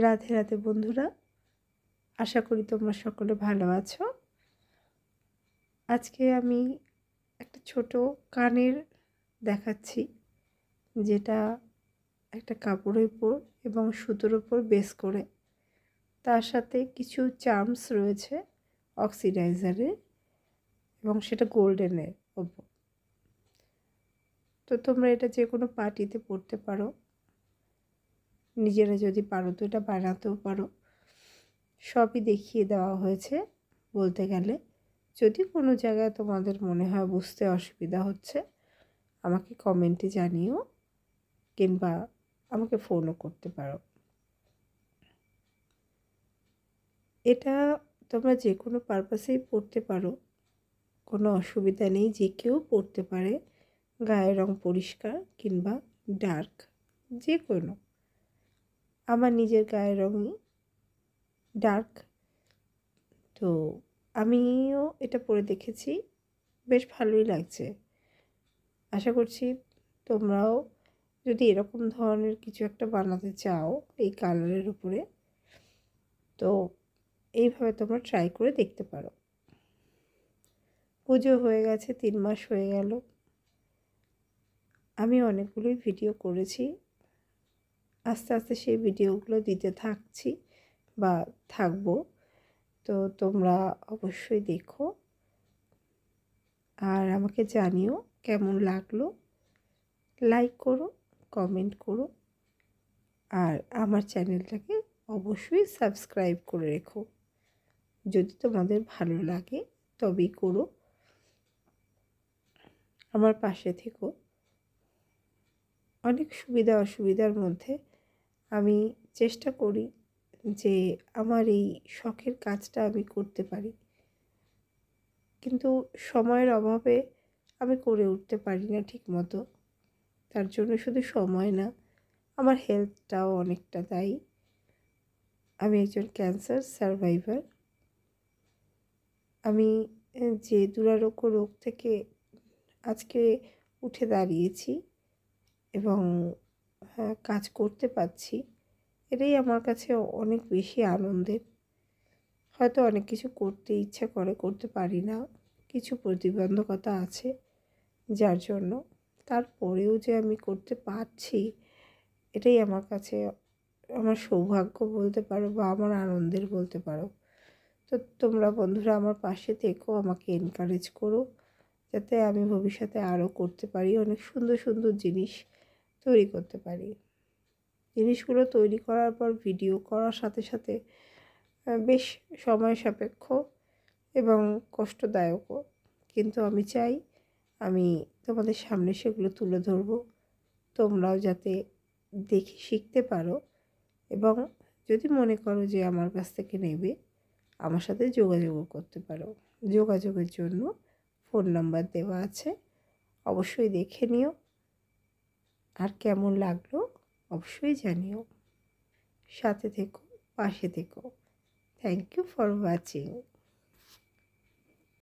রাধে রাধে বন্ধুরা, আশা করি তোমরা সকলে ভালো আছো। আজকে আমি একটা ছোট কানের দেখাচ্ছি, যেটা একটা কাপড়ের উপর এবং সুতোর উপর বেস করে, তার সাথে কিছু চার্মস রয়েছে অক্সিডাইজারের, এবং সেটা গোল্ডেনের ওপর। তো তোমরা এটা যে কোনো পার্টিতে পরতে পারো, নিজেরা যদি পারো তো এটা বানাতেও পারো। সবই দেখিয়ে দেওয়া হয়েছে বলতে গেলে। যদি কোনো জায়গায় তোমাদের মনে হয় বুঝতে অসুবিধা হচ্ছে, আমাকে কমেন্টে জানিও, কিংবা আমাকে ফোনও করতে পারো। এটা তোমরা যে কোনো পারপাসেই পড়তে পারো, কোনো অসুবিধা নেই, যে কেউ পড়তে পারে। গায়ের রং পরিষ্কার কিংবা ডার্ক, যে কোনো। আমার নিজের গায়ের রঙই ডার্ক, তো আমিও এটা পরে দেখেছি, বেশ ভালোই লাগছে। আশা করছি তোমরাও যদি এরকম ধরনের কিছু একটা বানাতে চাও এই কালারের উপরে, তো এইভাবে তোমরা ট্রাই করে দেখতে পারো। পুজো হয়ে গেছে, 3 মাস হয়ে গেল। আমি অনেকগুলোই ভিডিও করেছি, আস্তে আস্তে সেই ভিডিওগুলো দিতে থাকছি বা থাকবো। তো তোমরা অবশ্যই দেখো আর আমাকে জানিও কেমন লাগলো। লাইক করো, কমেন্ট করো, আর আমার চ্যানেলটাকে অবশ্যই সাবস্ক্রাইব করে রেখো। যদি তোমাদের ভালো লাগে তবেই করো, আমার পাশে থেকো। অনেক সুবিধা অসুবিধার মধ্যে আমি চেষ্টা করি যে আমার এই শখের কাজটা আমি করতে পারি, কিন্তু সময়ের অভাবে আমি করে উঠতে পারি না ঠিক মতো। তার জন্য শুধু সময় না, আমার হেলথটাও অনেকটা দায়ী। আমি একজন ক্যান্সার সার্ভাইভার। আমি যে দুরারোগ্য রোগ থেকে আজকে উঠে দাঁড়িয়েছি এবং কাজ করতে পারছি, এটাই আমার কাছে অনেক বেশি আনন্দের। হয়তো অনেক কিছু করতে ইচ্ছা করে, করতে পারি না, কিছু প্রতিবন্ধকতা আছে যার জন্য। তারপরেও যে আমি করতে পারছি, এটাই আমার কাছে আমার সৌভাগ্য বলতে পারো, বা আমার আনন্দের বলতে পারো। তো তোমরা বন্ধুরা আমার পাশে থেকো, আমাকে এনকারেজ করো, যাতে আমি ভবিষ্যতে আরও করতে পারি, অনেক সুন্দর সুন্দর জিনিস তৈরি করতে পারি। জিনিসগুলো তৈরি করার পর ভিডিও করার সাথে সাথে বেশ সময় সাপেক্ষ এবং কষ্টদায়কও, কিন্তু আমি চাই আমি তোমাদের সামনে সেগুলো তুলে ধরবো, তোমরাও যাতে দেখে শিখতে পারো। এবং যদি মনে করো যে আমার কাছ থেকে নেবে, আমার সাথে যোগাযোগও করতে পারো। যোগাযোগের জন্য ফোন নাম্বার দেওয়া আছে, অবশ্যই দেখে নিও। আর কেমন লাগলো অবশ্যই জানিও। সাথে থেকো, পাশে থেকো। Thank you for watching.